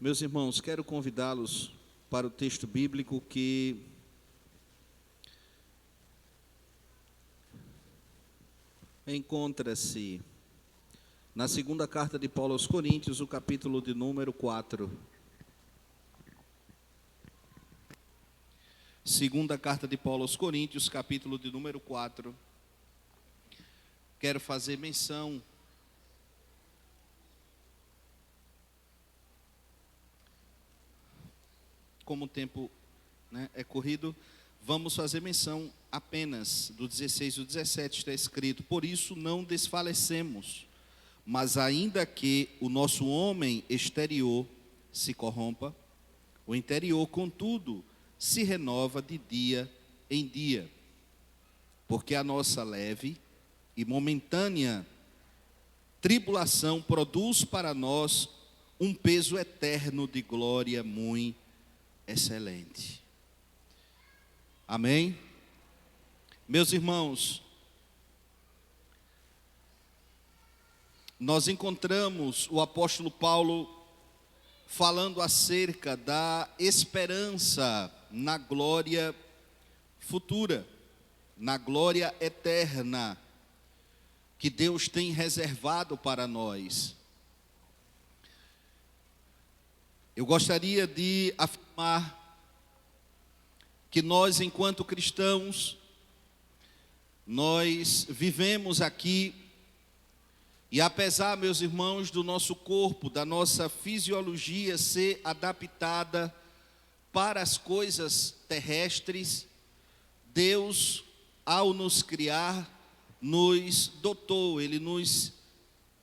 Meus irmãos, quero convidá-los para o texto bíblico que encontra-se na segunda carta de Paulo aos Coríntios, o capítulo de número 4. Segunda carta de Paulo aos Coríntios, capítulo de número 4. Quero fazer menção como o tempo é corrido, vamos fazer menção apenas do 16 e do 17, está escrito: por isso não desfalecemos, mas ainda que o nosso homem exterior se corrompa, o interior, contudo, se renova de dia em dia, porque a nossa leve e momentânea tribulação produz para nós um peso eterno de glória muito excelente. Amém? Meus irmãos, nós encontramos o apóstolo Paulo falando acerca da esperança na glória futura, na glória eterna que Deus tem reservado para nós. Eu gostaria de afirmar que nós, enquanto cristãos, nós vivemos aqui, e apesar, meus irmãos, do nosso corpo, da nossa fisiologia ser adaptada para as coisas terrestres, Deus, ao nos criar, nos dotou, Ele nos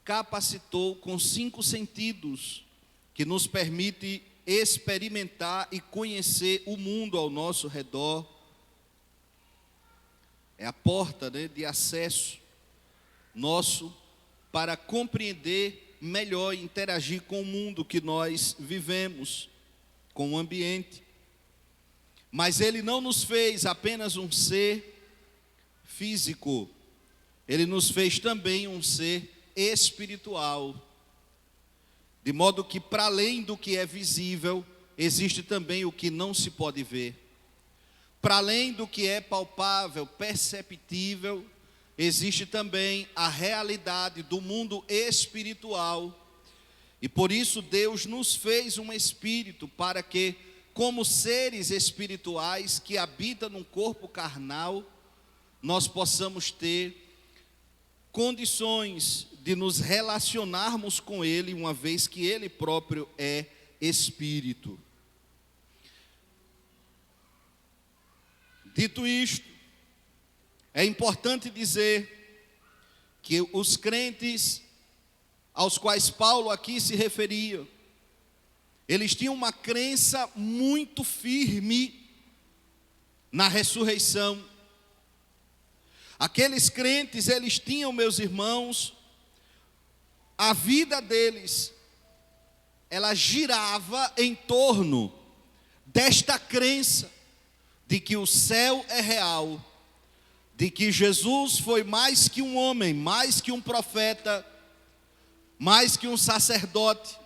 capacitou com 5 sentidos, que nos permite experimentar e conhecer o mundo ao nosso redor. É a porta de acesso nosso para compreender melhor e interagir com o mundo que nós vivemos, com o ambiente. Mas Ele não nos fez apenas um ser físico, Ele nos fez também um ser espiritual. De modo que, para além do que é visível, existe também o que não se pode ver. Para além do que é palpável, perceptível, existe também a realidade do mundo espiritual. E por isso Deus nos fez um espírito, para que, como seres espirituais que habitam num corpo carnal, nós possamos ter condições de nos relacionarmos com Ele, uma vez que Ele próprio é Espírito. Dito isto, é importante dizer que os crentes aos quais Paulo aqui se referia, eles tinham uma crença muito firme na ressurreição. Aqueles crentes, eles tinham, meus irmãos, a vida deles, ela girava em torno desta crença de que o céu é real, de que Jesus foi mais que um homem, mais que um profeta, mais que um sacerdote,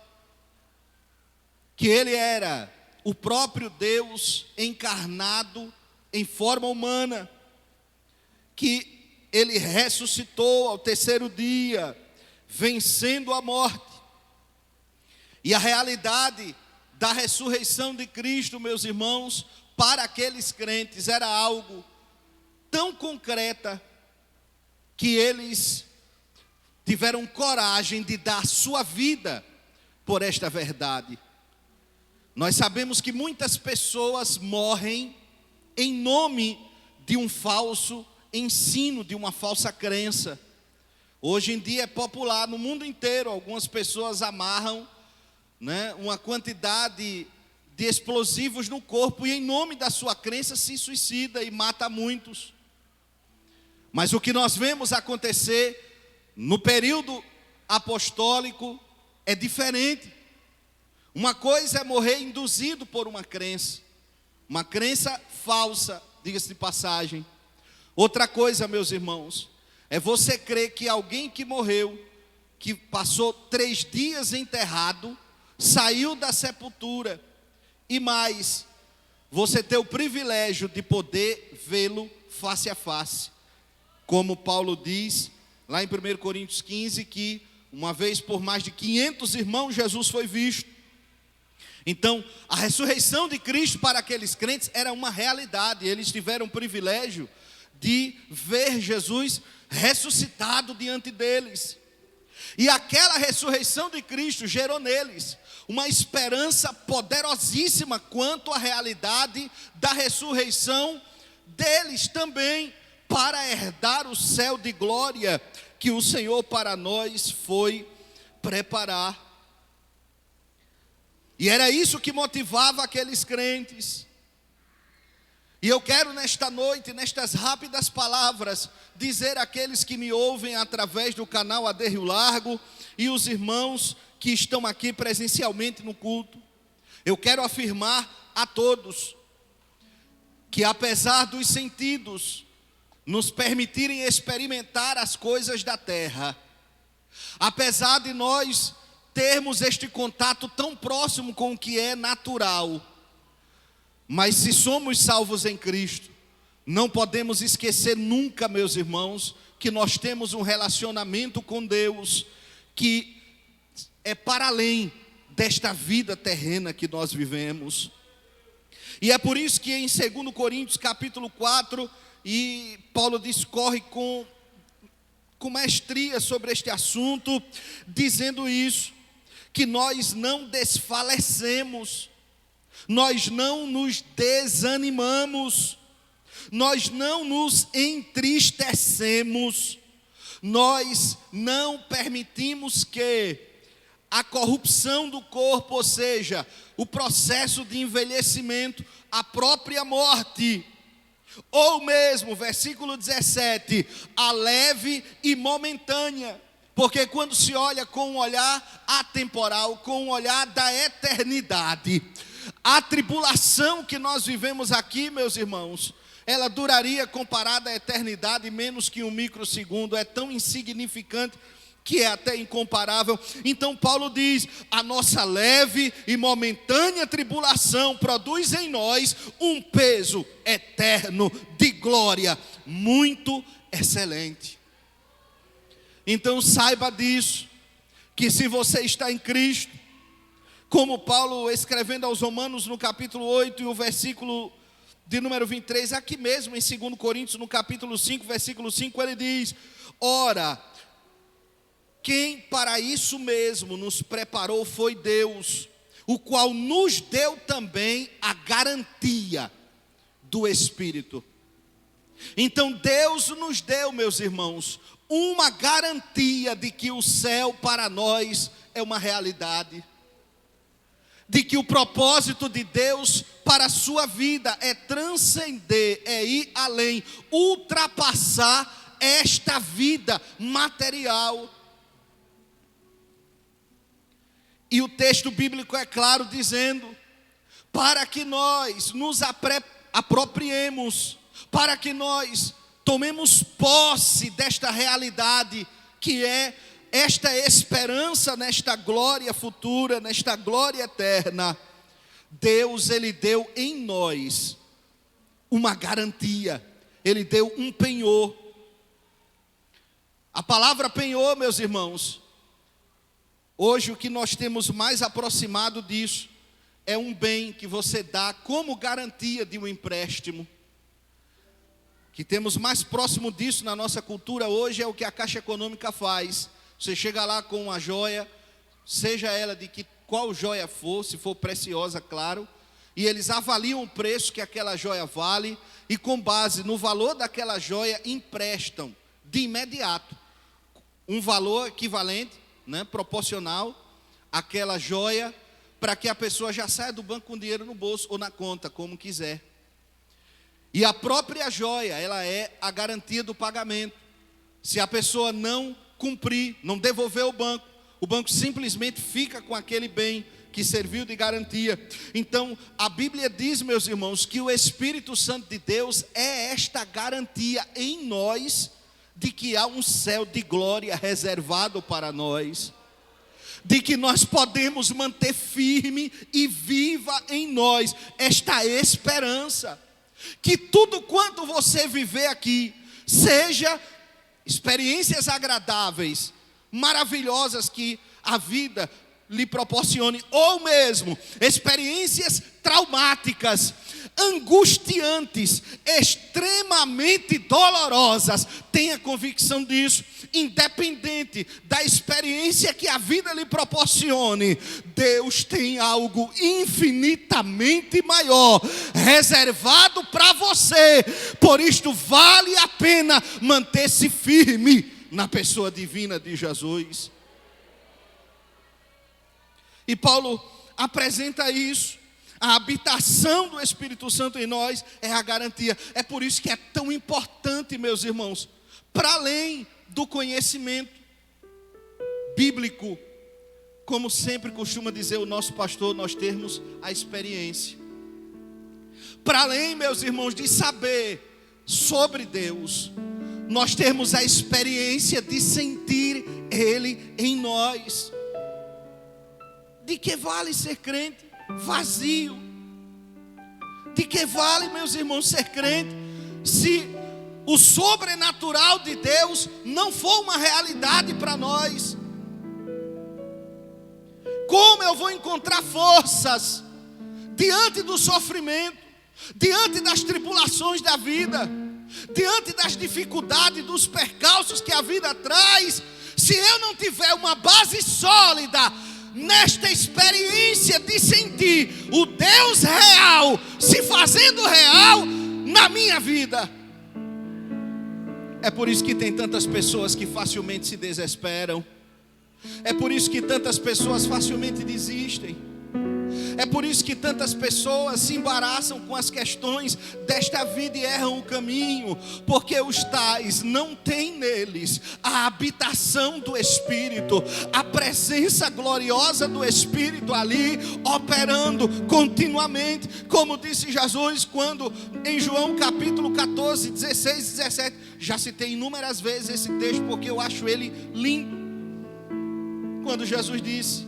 que Ele era o próprio Deus encarnado em forma humana, que Ele ressuscitou ao 3º dia, vencendo a morte. E a realidade da ressurreição de Cristo, meus irmãos, para aqueles crentes era algo tão concreta que eles tiveram coragem de dar sua vida por esta verdade. Nós sabemos que muitas pessoas morrem em nome de um falso ensino, de uma falsa crença. Hoje em dia é popular no mundo inteiro, algumas pessoas amarram uma quantidade de explosivos no corpo e em nome da sua crença se suicida e mata muitos. Mas o que nós vemos acontecer no período apostólico é diferente. Uma coisa é morrer induzido por uma crença falsa, diga-se de passagem. Outra coisa, meus irmãos, é você crer que alguém que morreu, que passou 3 dias enterrado, saiu da sepultura, e mais, você ter o privilégio de poder vê-lo face a face. Como Paulo diz lá em 1 Coríntios 15, que uma vez por mais de 500 irmãos Jesus foi visto. Então, a ressurreição de Cristo para aqueles crentes era uma realidade. Eles tiveram o privilégio de ver Jesus ressuscitado diante deles. E aquela ressurreição de Cristo gerou neles uma esperança poderosíssima quanto à realidade da ressurreição deles também, para herdar o céu de glória que o Senhor para nós foi preparar. E era isso que motivava aqueles crentes. E eu quero nesta noite, nestas rápidas palavras, dizer àqueles que me ouvem através do canal AD Rio Largo e os irmãos que estão aqui presencialmente no culto, eu quero afirmar a todos que, apesar dos sentidos nos permitirem experimentar as coisas da terra, apesar de nós termos este contato tão próximo com o que é natural, mas se somos salvos em Cristo, não podemos esquecer nunca, meus irmãos, que nós temos um relacionamento com Deus que é para além desta vida terrena que nós vivemos. E é por isso que em 2 Coríntios capítulo 4, e Paulo discorre com maestria sobre este assunto, dizendo isso, que nós não desfalecemos, nós não nos desanimamos, nós não nos entristecemos, nós não permitimos que a corrupção do corpo, ou seja, o processo de envelhecimento, a própria morte, ou mesmo, versículo 17, a leve e momentânea, porque quando se olha com um olhar atemporal, com um olhar da eternidade, a tribulação que nós vivemos aqui, meus irmãos, ela duraria, comparada à eternidade, menos que um microsegundo. É tão insignificante que é até incomparável. Então Paulo diz: a nossa leve e momentânea tribulação produz em nós um peso eterno de glória muito excelente. Então saiba disso, que se você está em Cristo, como Paulo escrevendo aos Romanos no capítulo 8 e o versículo de número 23, aqui mesmo em 2 Coríntios no capítulo 5, versículo 5, ele diz: ora, quem para isso mesmo nos preparou foi Deus, o qual nos deu também a garantia do Espírito. Então Deus nos deu, meus irmãos, uma garantia de que o céu para nós é uma realidade, de que o propósito de Deus para a sua vida é transcender, é ir além, ultrapassar esta vida material. E o texto bíblico é claro dizendo, para que nós nos apropriemos, para que nós tomemos posse desta realidade, que é esta esperança nesta glória futura, nesta glória eterna. Deus, Ele deu em nós uma garantia, Ele deu um penhor. A palavra penhor, meus irmãos, hoje o que nós temos mais aproximado disso é um bem que você dá como garantia de um empréstimo. Que temos mais próximo disso na nossa cultura hoje é o que a Caixa Econômica faz. Você chega lá com uma joia, seja ela de qual joia for, se for preciosa, claro, e eles avaliam o preço que aquela joia vale, e com base no valor daquela joia, emprestam de imediato um valor equivalente, proporcional àquela joia, para que a pessoa já saia do banco com dinheiro no bolso ou na conta, como quiser. E a própria joia, ela é a garantia do pagamento. Se a pessoa não cumprir, não devolver ao banco, o banco simplesmente fica com aquele bem que serviu de garantia. Então, a Bíblia diz, meus irmãos, que o Espírito Santo de Deus é esta garantia em nós, de que há um céu de glória reservado para nós. de que nós podemos manter firme e viva em nós esta esperança. Que tudo quanto você viver aqui, seja experiências agradáveis, maravilhosas que a vida lhe proporcione, ou mesmo experiências traumáticas, angustiantes, extremamente dolorosas, tenha convicção disso, independente da experiência que a vida lhe proporcione, Deus tem algo infinitamente maior reservado para você. Por isto vale a pena manter-se firme na pessoa divina de Jesus. E Paulo apresenta isso. A habitação do Espírito Santo em nós é a garantia. É por isso que é tão importante, meus irmãos, para além do conhecimento bíblico, como sempre costuma dizer o nosso pastor, nós termos a experiência. Para além, meus irmãos, de saber sobre Deus, nós termos a experiência de sentir Ele em nós. De que vale ser crente vazio? De que vale, meus irmãos, ser crente se o sobrenatural de Deus não for uma realidade para nós? Como eu vou encontrar forças diante do sofrimento, diante das tribulações da vida, diante das dificuldades, dos percalços que a vida traz, se eu não tiver uma base sólida nesta experiência de sentir o Deus real se fazendo real na minha vida? É por isso que tem tantas pessoas que facilmente se desesperam. É por isso que tantas pessoas facilmente desistem. É por isso que tantas pessoas se embaraçam com as questões desta vida e erram o caminho, porque os tais não têm neles a habitação do Espírito, a presença gloriosa do Espírito ali, operando continuamente, como disse Jesus, quando em João capítulo 14, 16 e 17, já citei inúmeras vezes esse texto, porque eu acho ele lindo, quando Jesus disse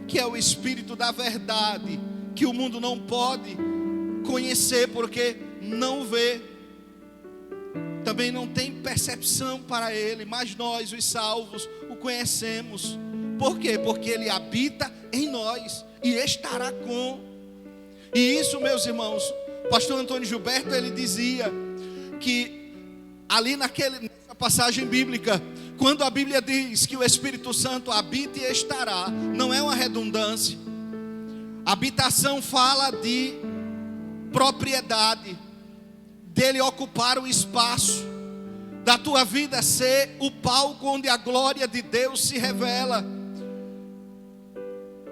que é o Espírito da verdade, que o mundo não pode conhecer porque não vê, também não tem percepção para ele, mas nós, os salvos, o conhecemos. Por quê? Porque ele habita em nós e estará com. E isso, meus irmãos, o pastor Antônio Gilberto, ele dizia que ali nessa passagem bíblica, quando a Bíblia diz que o Espírito Santo habita e estará, não é uma redundância. Habitação fala de propriedade, dele ocupar o espaço, da tua vida ser o palco onde a glória de Deus se revela.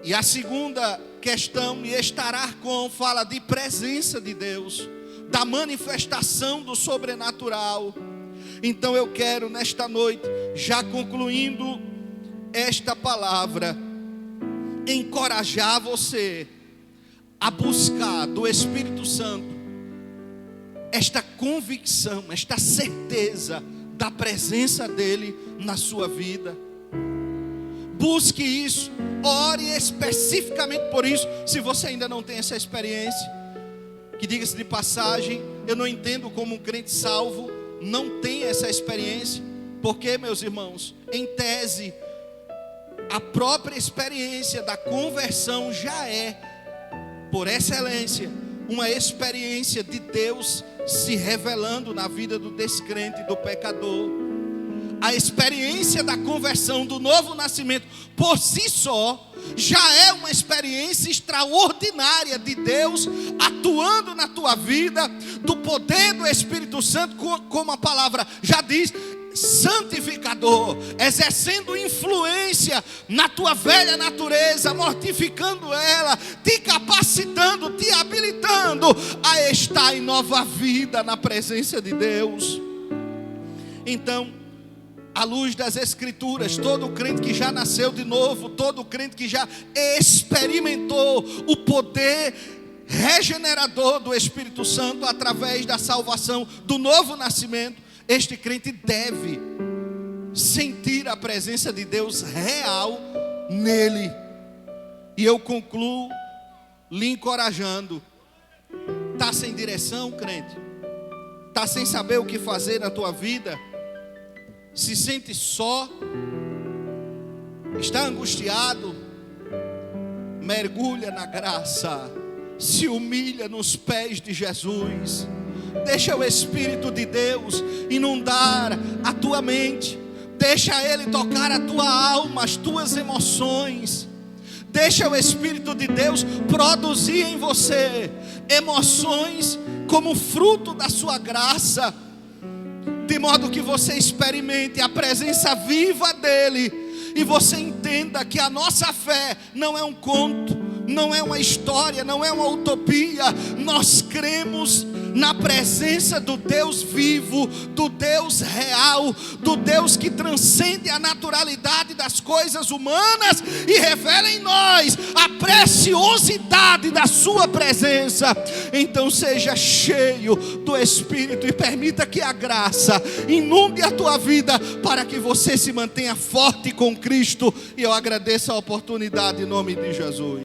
E a segunda questão, e estará com, fala de presença de Deus, da manifestação do sobrenatural. Então eu quero nesta noite, já concluindo esta palavra, encorajar você a buscar do Espírito Santo esta convicção, esta certeza da presença dele na sua vida. Busque isso, ore especificamente por isso, se você ainda não tem essa experiência. Que diga-se de passagem, eu não entendo como um crente salvo não tem essa experiência, porque, meus irmãos, em tese, a própria experiência da conversão já é, por excelência, uma experiência de Deus se revelando na vida do descrente, do pecador. A experiência da conversão, do novo nascimento, por si só, já é uma experiência extraordinária de Deus atuando na tua vida, do poder do Espírito Santo, como a palavra já diz, santificador, exercendo influência na tua velha natureza, mortificando ela, te capacitando, te habilitando a estar em nova vida na presença de Deus. Então, à luz das Escrituras, todo crente que já nasceu de novo, todo crente que já experimentou o poder regenerador do Espírito Santo através da salvação, do novo nascimento, este crente deve sentir a presença de Deus real nele. E eu concluo lhe encorajando. Está sem direção, crente? Está sem saber o que fazer na tua vida? Se sente só? Está angustiado? Mergulha na graça. Se humilha nos pés de Jesus. Deixa o Espírito de Deus inundar a tua mente. Deixa Ele tocar a tua alma, as tuas emoções. Deixa o Espírito de Deus produzir em você emoções como fruto da sua graça, de modo que você experimente a presença viva dEle, e você entenda que a nossa fé não é um conto, não é uma história, não é uma utopia. Nós cremos na presença do Deus vivo, do Deus real, do Deus que transcende a naturalidade das coisas humanas e revela em nós a preciosidade da sua presença. Então seja cheio do Espírito e permita que a graça inunde a tua vida para que você se mantenha forte com Cristo. E eu agradeço a oportunidade em nome de Jesus.